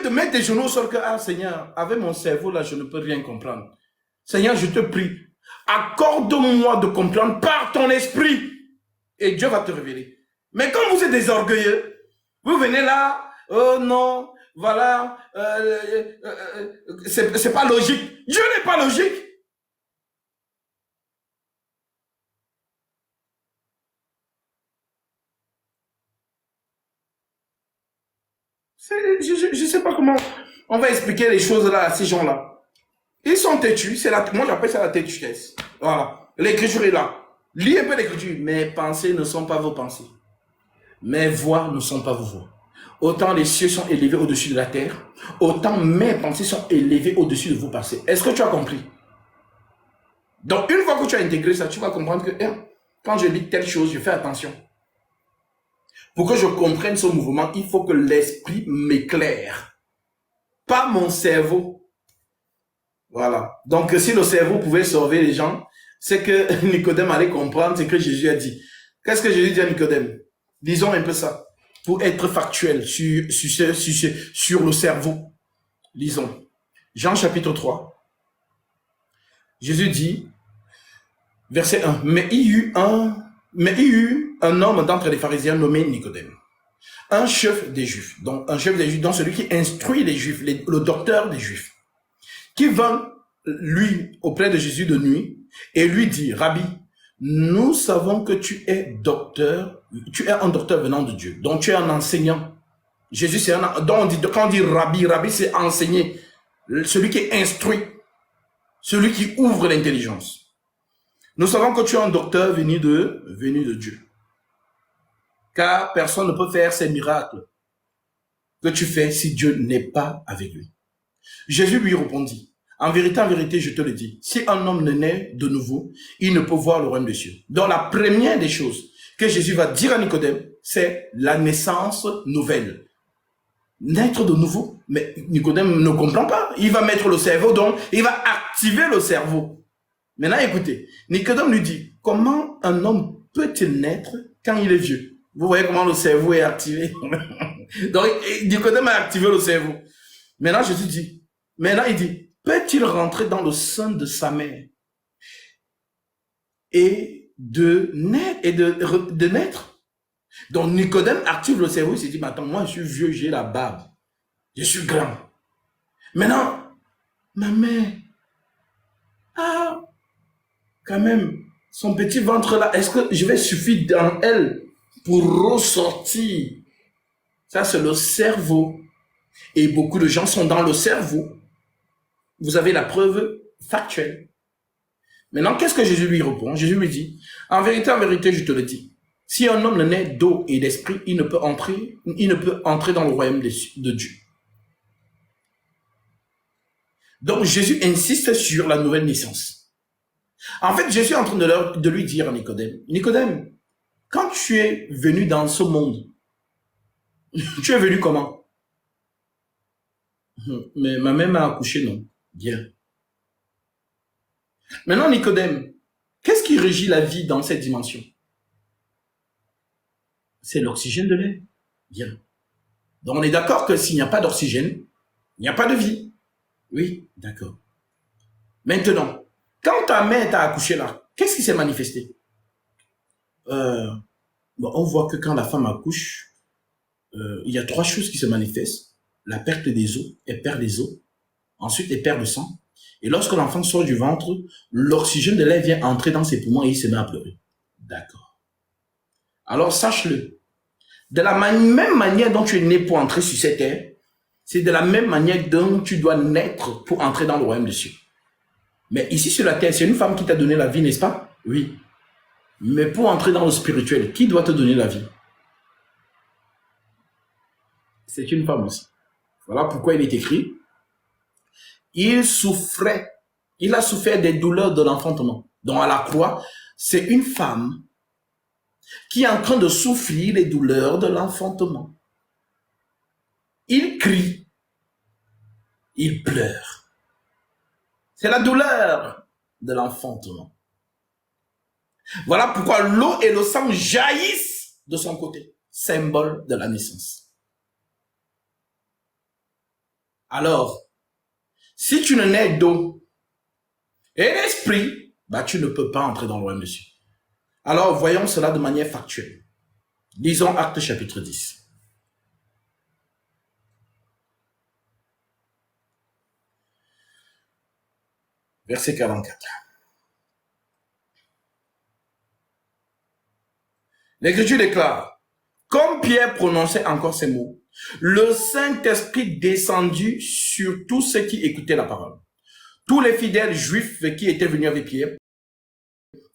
te mettre tes genoux au sol que, ah Seigneur, avec mon cerveau là, je ne peux rien comprendre. Seigneur, je te prie, accorde-moi de comprendre par ton esprit. Et Dieu va te révéler. Mais quand vous êtes des orgueilleux, vous venez là, oh non, voilà, c'est pas logique. Dieu n'est pas logique. Je ne sais pas comment on va expliquer les choses là à ces gens-là. Ils sont têtus, moi j'appelle ça la têtudesse. Voilà, l'écriture est là. Lis un peu l'écriture. Mes pensées ne sont pas vos pensées. Mes voix ne sont pas vos voix. Autant les cieux sont élevés au-dessus de la terre, autant mes pensées sont élevées au-dessus de vos pensées. Est-ce que tu as compris? Donc une fois que tu as intégré ça, tu vas comprendre que quand je lis telle chose, je fais attention. Pour que je comprenne ce mouvement, il faut que l'esprit m'éclaire. Pas mon cerveau. Voilà. Donc, si le cerveau pouvait sauver les gens, c'est que Nicodème allait comprendre ce que Jésus a dit. Qu'est-ce que Jésus dit à Nicodème? Disons un peu ça. Pour être factuel sur le cerveau. Lisons. Jean chapitre 3. Jésus dit, verset 1, mais il y eut un homme d'entre les pharisiens nommé Nicodème, un chef des Juifs, donc celui qui instruit les Juifs, le docteur des Juifs, qui vint, lui, auprès de Jésus de nuit, et lui dit, Rabbi, nous savons que tu es un docteur venant de Dieu, donc tu es un enseignant. Jésus, c'est quand on dit Rabbi, c'est enseigner, celui qui instruit, celui qui ouvre l'intelligence. Nous savons que tu es un docteur venu de Dieu. Car personne ne peut faire ces miracles que tu fais si Dieu n'est pas avec lui. Jésus lui répondit, en vérité, je te le dis, si un homme ne naît de nouveau, il ne peut voir le royaume des cieux. Donc la première des choses que Jésus va dire à Nicodème, c'est la naissance nouvelle. Naître de nouveau, mais Nicodème ne comprend pas. Il va mettre le cerveau, donc il va activer le cerveau. Maintenant, écoutez, Nicodème lui dit, comment un homme peut-il naître quand il est vieux? Vous voyez comment le cerveau est activé. Donc, Nicodème a activé le cerveau. Maintenant, Jésus dit, il dit, peut-il rentrer dans le sein de sa mère et de naître? Donc, Nicodème active le cerveau, il s'est dit, mais attends, moi, je suis vieux, j'ai la barbe. Je suis grand. Maintenant, ma mère, quand même, son petit ventre là, est-ce que je vais suffire dans elle pour ressortir? Ça, c'est le cerveau. Et beaucoup de gens sont dans le cerveau. Vous avez la preuve factuelle. Maintenant, qu'est-ce que Jésus lui répond? Jésus lui dit, en vérité, je te le dis, si un homme ne naît d'eau et d'esprit, il ne peut entrer dans le royaume de Dieu. Donc, Jésus insiste sur la nouvelle naissance. En fait, Jésus est en train de lui dire à Nicodème, Nicodème, quand tu es venu dans ce monde, tu es venu comment? Mais ma mère m'a accouché, non? Bien. Maintenant, Nicodème, qu'est-ce qui régit la vie dans cette dimension? C'est l'oxygène de l'air. Bien. Donc, on est d'accord que s'il n'y a pas d'oxygène, il n'y a pas de vie. Oui, d'accord. Maintenant, quand ta mère t'a accouché là, qu'est-ce qui s'est manifesté? On voit que quand la femme accouche, il y a 3 choses qui se manifestent. La perte des os, elle perd des os. Ensuite, elle perd le sang. Et lorsque l'enfant sort du ventre, l'oxygène de l'air vient entrer dans ses poumons et il se met à pleurer. D'accord. Alors, sache-le. De la même manière dont tu es né pour entrer sur cette terre, c'est de la même manière dont tu dois naître pour entrer dans le royaume des cieux. Mais ici sur la terre, c'est une femme qui t'a donné la vie, n'est-ce pas? Oui. Mais pour entrer dans le spirituel, qui doit te donner la vie? C'est une femme aussi. Voilà pourquoi il est écrit, il a souffert des douleurs de l'enfantement. Donc à la croix, c'est une femme qui est en train de souffrir les douleurs de l'enfantement. Il crie, il pleure. C'est la douleur de l'enfantement. Voilà pourquoi l'eau et le sang jaillissent de son côté, symbole de la naissance. Alors, si tu ne nais d'eau et d'esprit, bah, tu ne peux pas entrer dans le royaume des cieux. Alors, voyons cela de manière factuelle. Lisons Actes chapitre 10. Verset 44. L'Écriture déclare, comme Pierre prononçait encore ces mots, le Saint-Esprit descendit sur tous ceux qui écoutaient la parole. Tous les fidèles juifs qui étaient venus avec Pierre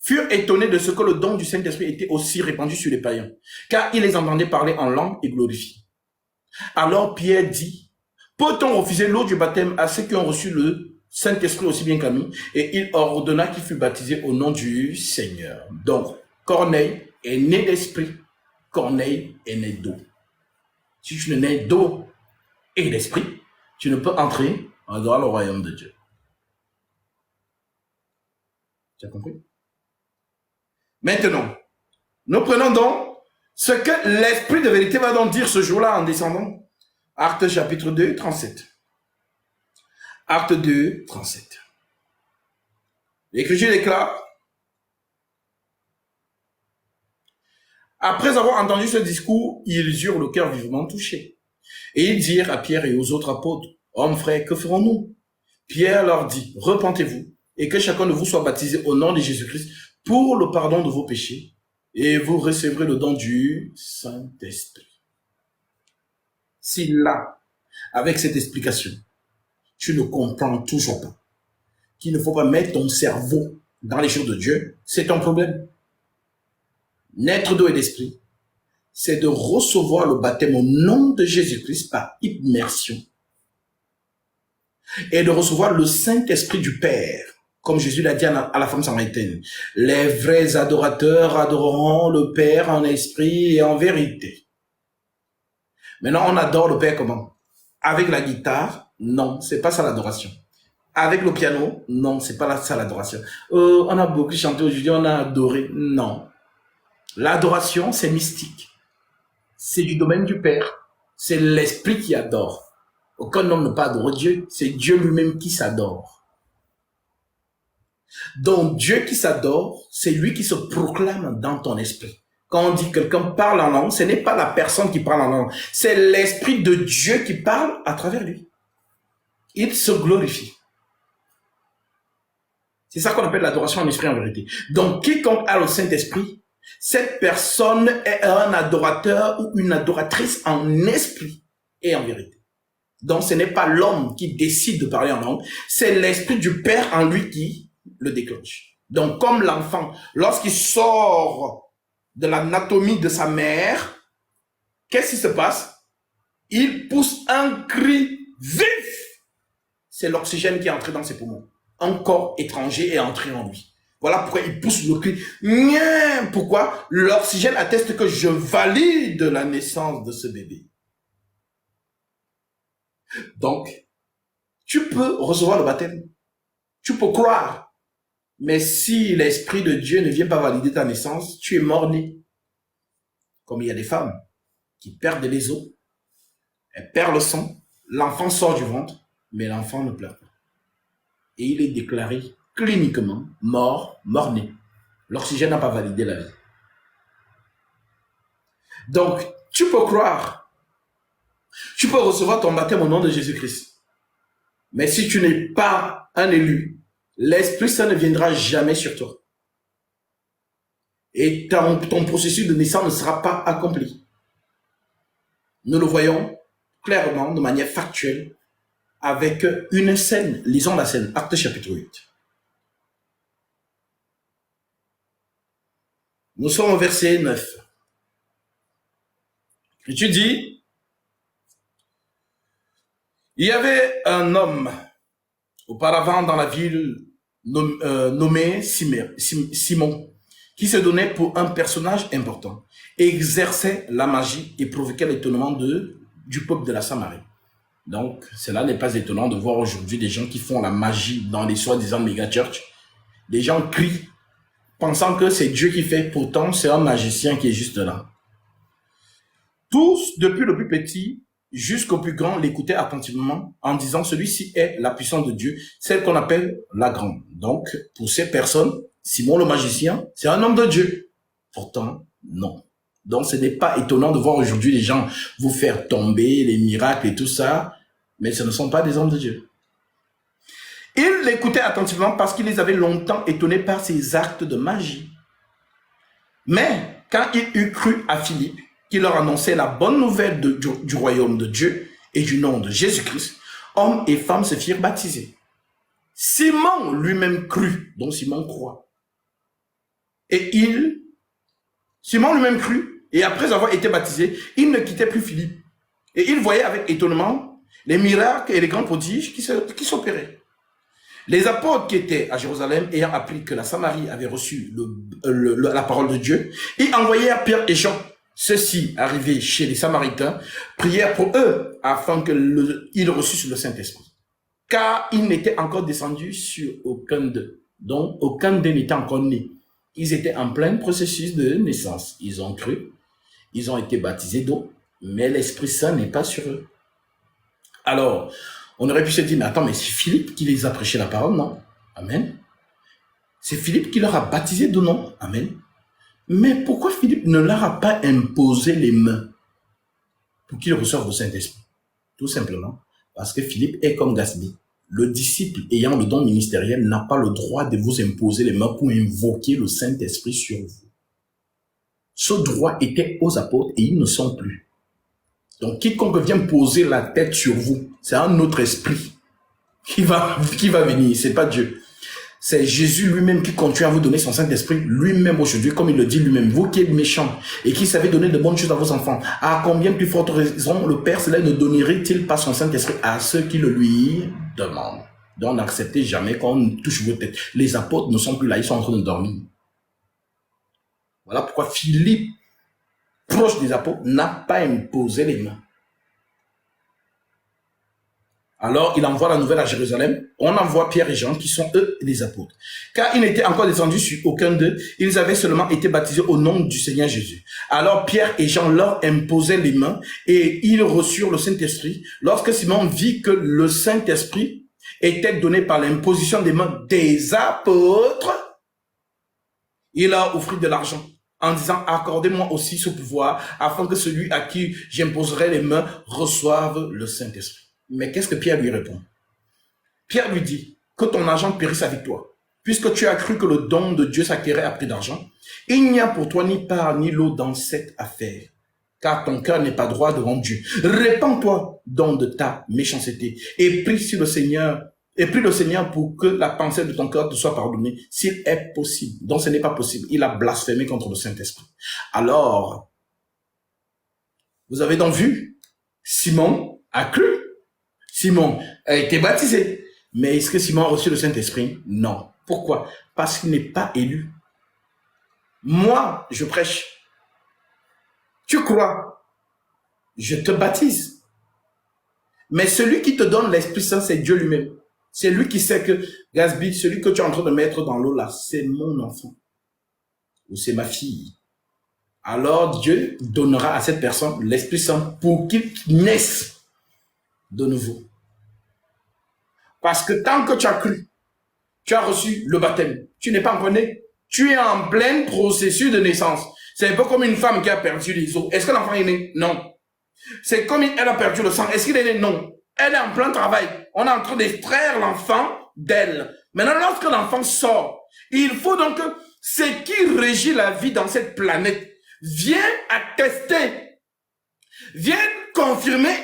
furent étonnés de ce que le don du Saint-Esprit était aussi répandu sur les païens, car ils les entendaient parler en langue et glorifier. Alors Pierre dit, peut-on refuser l'eau du baptême à ceux qui ont reçu le Saint-Esprit aussi bien qu'à nous? Et il ordonna qu'il fût baptisé au nom du Seigneur. Donc, Corneille est né d'esprit, Corneille est né d'eau. Si tu ne nais d'eau et d'esprit, tu ne peux entrer dans le royaume de Dieu. Tu as compris? Maintenant, nous prenons donc ce que l'Esprit de vérité va donc dire ce jour-là en descendant. Actes chapitre 2, 37. Acte 2, 37. L'Écriture déclare, après avoir entendu ce discours, ils eurent le cœur vivement touché. Et ils dirent à Pierre et aux autres apôtres, hommes frères, que ferons-nous? Pierre leur dit, repentez-vous et que chacun de vous soit baptisé au nom de Jésus-Christ pour le pardon de vos péchés et vous recevrez le don du Saint-Esprit. Si là, avec cette explication, tu ne comprends toujours pas qu'il ne faut pas mettre ton cerveau dans les choses de Dieu, c'est ton problème. Naître d'eau et d'esprit, c'est de recevoir le baptême au nom de Jésus-Christ par immersion et de recevoir le Saint-Esprit du Père, comme Jésus l'a dit à la femme samaritaine. Les vrais adorateurs adoreront le Père en esprit et en vérité. Maintenant, on adore le Père comment? Avec la guitare? Non, c'est pas ça l'adoration. Avec le piano? Non, c'est pas ça l'adoration. On a beaucoup chanté aujourd'hui, on a adoré. Non. L'adoration, c'est mystique. C'est du domaine du Père. C'est l'Esprit qui adore. Aucun homme ne peut adorer Dieu. C'est Dieu lui-même qui s'adore. Donc, Dieu qui s'adore, c'est lui qui se proclame dans ton esprit. Quand on dit quelqu'un parle en langue, ce n'est pas la personne qui parle en langue. C'est l'Esprit de Dieu qui parle à travers lui. Il se glorifie. C'est ça qu'on appelle l'adoration en esprit en vérité. Donc, quiconque a le Saint-Esprit, cette personne est un adorateur ou une adoratrice en esprit et en vérité. Donc, ce n'est pas l'homme qui décide de parler en langue, c'est l'Esprit du Père en lui qui le déclenche. Donc, comme l'enfant, lorsqu'il sort de l'anatomie de sa mère, qu'est-ce qui se passe? Il pousse un cri vif. C'est l'oxygène qui est entré dans ses poumons. Un corps étranger est entré en lui. Voilà pourquoi il pousse le cri. Nien. Pourquoi? L'oxygène atteste que je valide la naissance de ce bébé. Donc, tu peux recevoir le baptême. Tu peux croire. Mais si l'Esprit de Dieu ne vient pas valider ta naissance, tu es mort-né. Comme il y a des femmes qui perdent les os, elles perdent le sang, l'enfant sort du ventre, mais l'enfant ne pleure pas. Et il est déclaré cliniquement mort-né. L'oxygène n'a pas validé la vie. Donc, tu peux croire. Tu peux recevoir ton baptême au nom de Jésus-Christ. Mais si tu n'es pas un élu, l'Esprit Saint ne viendra jamais sur toi. Et ton processus de naissance ne sera pas accompli. Nous le voyons clairement, de manière factuelle, avec une scène. Lisons la scène, Actes chapitre 8. Nous sommes au verset 9. Et tu dis, il y avait un homme auparavant dans la ville nommé Simon, qui se donnait pour un personnage important, exerçait la magie et provoquait l'étonnement du peuple de la Samarie. Donc, cela n'est pas étonnant de voir aujourd'hui des gens qui font la magie dans les soi-disant méga-church. Les gens crient, pensant que c'est Dieu qui fait, pourtant c'est un magicien qui est juste là. Tous, depuis le plus petit jusqu'au plus grand l'écoutait attentivement en disant, celui-ci est la puissance de Dieu, celle qu'on appelle la grande. Donc, pour ces personnes, Simon le magicien, c'est un homme de Dieu. Pourtant, non. Donc, ce n'est pas étonnant de voir aujourd'hui les gens vous faire tomber, les miracles et tout ça, mais ce ne sont pas des hommes de Dieu. Ils l'écoutaient attentivement parce qu'ils les avaient longtemps étonnés par ses actes de magie. Mais quand il eut cru à Philippe, qui leur annonçait la bonne nouvelle du royaume de Dieu et du nom de Jésus-Christ, hommes et femmes se firent baptiser. Simon lui-même crut, donc Simon croit. Simon lui-même crut, et après avoir été baptisé, il ne quittait plus Philippe. Et il voyait avec étonnement les miracles et les grands prodiges qui s'opéraient. Les apôtres qui étaient à Jérusalem, ayant appris que la Samarie avait reçu la parole de Dieu, ils envoyèrent Pierre et Jean. Ceux-ci, arrivés chez les Samaritains, prièrent pour eux afin qu'ils reçussent le Saint-Esprit. Car ils n'étaient encore descendus sur aucun d'eux. Donc, aucun d'eux n'était encore né. Ils étaient en plein processus de naissance. Ils ont cru, ils ont été baptisés d'eau, mais l'Esprit Saint n'est pas sur eux. Alors, on aurait pu se dire, mais attends, mais c'est Philippe qui les a prêché la parole, non? Amen. C'est Philippe qui leur a baptisé de nom. Amen. Mais pourquoi Philippe ne leur a pas imposé les mains pour qu'ils reçoivent le Saint-Esprit? Tout simplement parce que Philippe est comme Gaspard. Le disciple ayant le don ministériel n'a pas le droit de vous imposer les mains pour invoquer le Saint-Esprit sur vous. Ce droit était aux apôtres et ils ne sont plus. Donc, quiconque vient poser la tête sur vous, c'est un autre esprit qui va venir, c'est pas Dieu. C'est Jésus lui-même qui continue à vous donner son Saint-Esprit, lui-même aujourd'hui, comme il le dit lui-même. Vous qui êtes méchants et qui savez donner de bonnes choses à vos enfants, à combien plus forte raison le Père cela ne donnerait-il pas son Saint-Esprit à ceux qui le lui demandent? Donc, n'acceptez jamais qu'on touche vos têtes. Les apôtres ne sont plus là, ils sont en train de dormir. Voilà pourquoi Philippe, proche des apôtres, n'a pas imposé les mains. Alors, il envoie la nouvelle à Jérusalem. On envoie Pierre et Jean, qui sont eux les apôtres. Car ils n'étaient encore descendus sur aucun d'eux, ils avaient seulement été baptisés au nom du Seigneur Jésus. Alors, Pierre et Jean leur imposaient les mains et ils reçurent le Saint-Esprit. Lorsque Simon vit que le Saint-Esprit était donné par l'imposition des mains des apôtres, il leur offrit de l'argent en disant, accordez-moi aussi ce pouvoir afin que celui à qui j'imposerai les mains reçoive le Saint-Esprit. Mais qu'est-ce que Pierre lui répond? Pierre lui dit, que ton argent périsse avec toi, puisque tu as cru que le don de Dieu s'acquérait à prix d'argent. Il n'y a pour toi ni part ni lot dans cette affaire, car ton cœur n'est pas droit devant Dieu. Répands-toi donc de ta méchanceté et prie le Seigneur pour que la pensée de ton cœur te soit pardonnée, s'il est possible. Donc ce n'est pas possible. Il a blasphémé contre le Saint-Esprit. Alors, vous avez donc vu, Simon a cru. Simon a été baptisé. Mais est-ce que Simon a reçu le Saint-Esprit? Non. Pourquoi? Parce qu'il n'est pas élu. Moi, je prêche. Tu crois? Je te baptise. Mais celui qui te donne l'Esprit Saint, c'est Dieu lui-même. C'est lui qui sait que, Gatsby, celui que tu es en train de mettre dans l'eau là, c'est mon enfant. Ou c'est ma fille. Alors Dieu donnera à cette personne l'Esprit Saint pour qu'il naisse de nouveau. Parce que tant que tu as cru, tu as reçu le baptême, tu n'es pas encore né. Tu es en plein processus de naissance. C'est un peu comme une femme qui a perdu les os. Est-ce que l'enfant est né? Non. C'est comme elle a perdu le sang. Est-ce qu'il est né? Non. Elle est en plein travail. On est en train d'extraire l'enfant d'elle. Maintenant, lorsque l'enfant sort, il faut donc que ce qui régit la vie dans cette planète vienne attester, vienne confirmer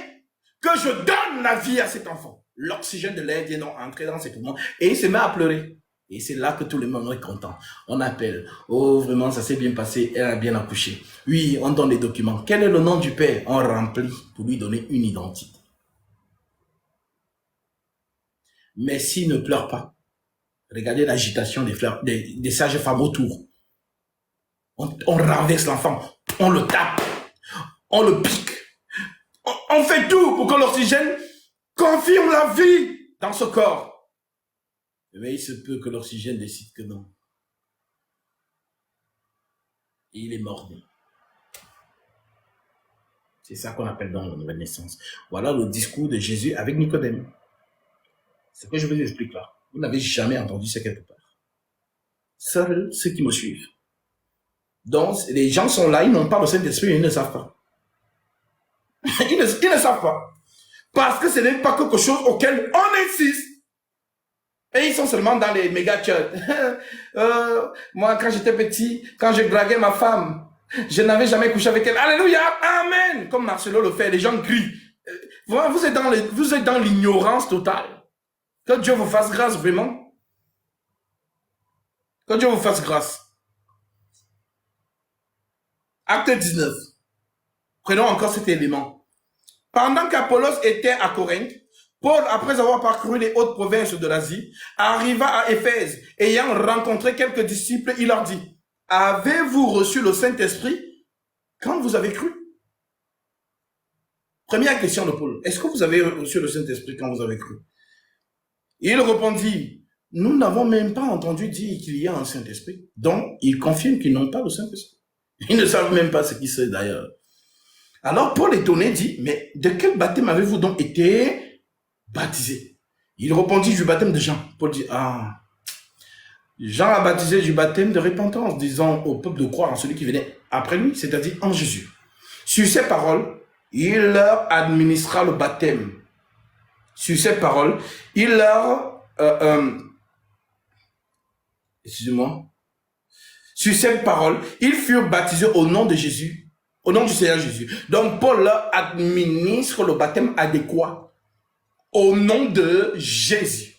que je donne la vie à cet enfant. L'oxygène de l'air vient donc entrer dans ses poumons et il se met à pleurer. Et c'est là que tout le monde est content. On appelle. Oh, vraiment, ça s'est bien passé. Elle a bien accouché. Oui, on donne les documents. Quel est le nom du père? On remplit pour lui donner une identité. Mais s'il ne pleure pas, regardez l'agitation des sages femmes autour. On renverse l'enfant. On le tape. On le pique. On fait tout pour que l'oxygène confirme la vie dans ce corps. Mais il se peut que l'oxygène décide que non. Et il est mort. C'est ça qu'on appelle dans la nouvelle naissance. Voilà le discours de Jésus avec Nicodème. C'est ce que je vous explique là. Vous n'avez jamais entendu ça quelque part. Seuls ceux qui me suivent. Donc, les gens sont là, ils n'ont pas le Saint-Esprit, ils ne savent pas. Ils ne savent pas. Parce que ce n'est pas quelque chose auquel on insiste. Et ils sont seulement dans les méga church. Moi, quand j'étais petit, quand je draguais ma femme, je n'avais jamais couché avec elle. Alléluia, amen. Comme Marcelo le fait, les gens crient. Vous êtes dans l'ignorance totale. Que Dieu vous fasse grâce, vraiment. Que Dieu vous fasse grâce. Acte 19. Prenons encore cet élément. Pendant qu'Apollos était à Corinthe, Paul, après avoir parcouru les hautes provinces de l'Asie, arriva à Éphèse. Ayant rencontré quelques disciples, il leur dit, « Avez-vous reçu le Saint-Esprit quand vous avez cru ?» Première question de Paul. Est-ce que vous avez reçu le Saint-Esprit quand vous avez cru? Il répondit, « Nous n'avons même pas entendu dire qu'il y a un Saint-Esprit. » Donc, il confirme qu'ils n'ont pas le Saint-Esprit. Ils ne savent même pas ce qui c'est d'ailleurs. Alors Paul étonné dit, mais de quel baptême avez-vous donc été baptisé? Il répondit du baptême de Jean. Paul dit, Jean a baptisé du baptême de repentance, disant au peuple de croire en celui qui venait après lui, c'est-à-dire en Jésus. Sur ces paroles, il leur administra le baptême. Sur ces paroles, il leur... excusez-moi. Sur ces paroles, ils furent baptisés au nom de Jésus, au nom du Seigneur Jésus. Donc, Paul leur administre le baptême adéquat au nom de Jésus.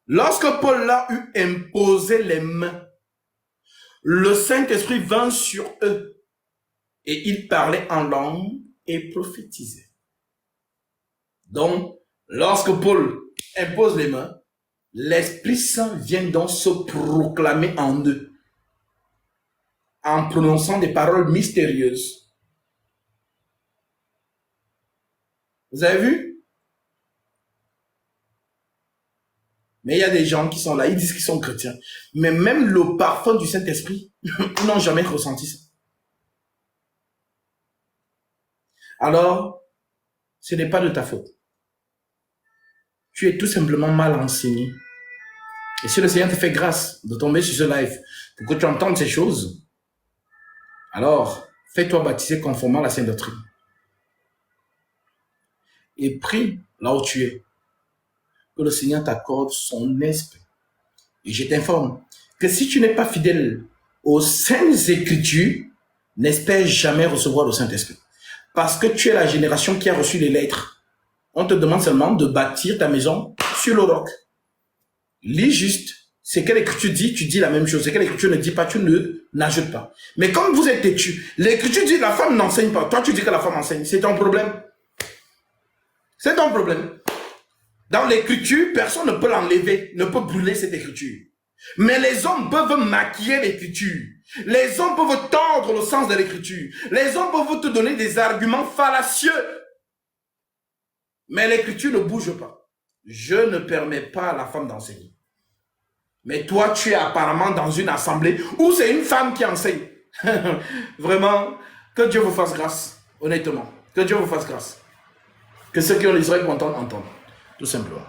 Lorsque Paul leur eut imposé les mains, le Saint-Esprit vint sur eux et ils parlaient en langue et prophétisaient. Donc, lorsque Paul impose les mains, l'Esprit Saint vient donc se proclamer en eux, en prononçant des paroles mystérieuses. Vous avez vu? Mais il y a des gens qui sont là, ils disent qu'ils sont chrétiens. Mais même le parfum du Saint-Esprit, ils n'ont jamais ressenti ça. Alors, ce n'est pas de ta faute. Tu es tout simplement mal enseigné. Et si le Seigneur te fait grâce de tomber sur ce live pour que tu entendes ces choses, alors fais-toi baptiser conformément à la Sainte Doctrine. Et prie là où tu es, que le Seigneur t'accorde son esprit. Et je t'informe que si tu n'es pas fidèle aux Saintes Écritures, n'espère jamais recevoir le Saint-Esprit. Parce que tu es la génération qui a reçu les lettres. On te demande seulement de bâtir ta maison sur le roc. Lis juste. C'est que l'Écriture dit, tu dis la même chose. C'est que l'Écriture ne dit pas, tu ne n'ajoutes pas. Mais comme vous êtes têtu, l'Écriture dit la femme n'enseigne pas. Toi, tu dis que la femme enseigne. C'est ton problème. C'est ton problème. Dans l'Écriture, personne ne peut l'enlever, ne peut brûler cette Écriture. Mais les hommes peuvent maquiller l'Écriture. Les hommes peuvent tordre le sens de l'Écriture. Les hommes peuvent te donner des arguments fallacieux. Mais l'Écriture ne bouge pas. Je ne permets pas à la femme d'enseigner. Mais toi, tu es apparemment dans une assemblée où c'est une femme qui enseigne. Vraiment, que Dieu vous fasse grâce. Honnêtement, que Dieu vous fasse grâce. Que ceux qui ont les oreilles contents entendent. Tout simplement.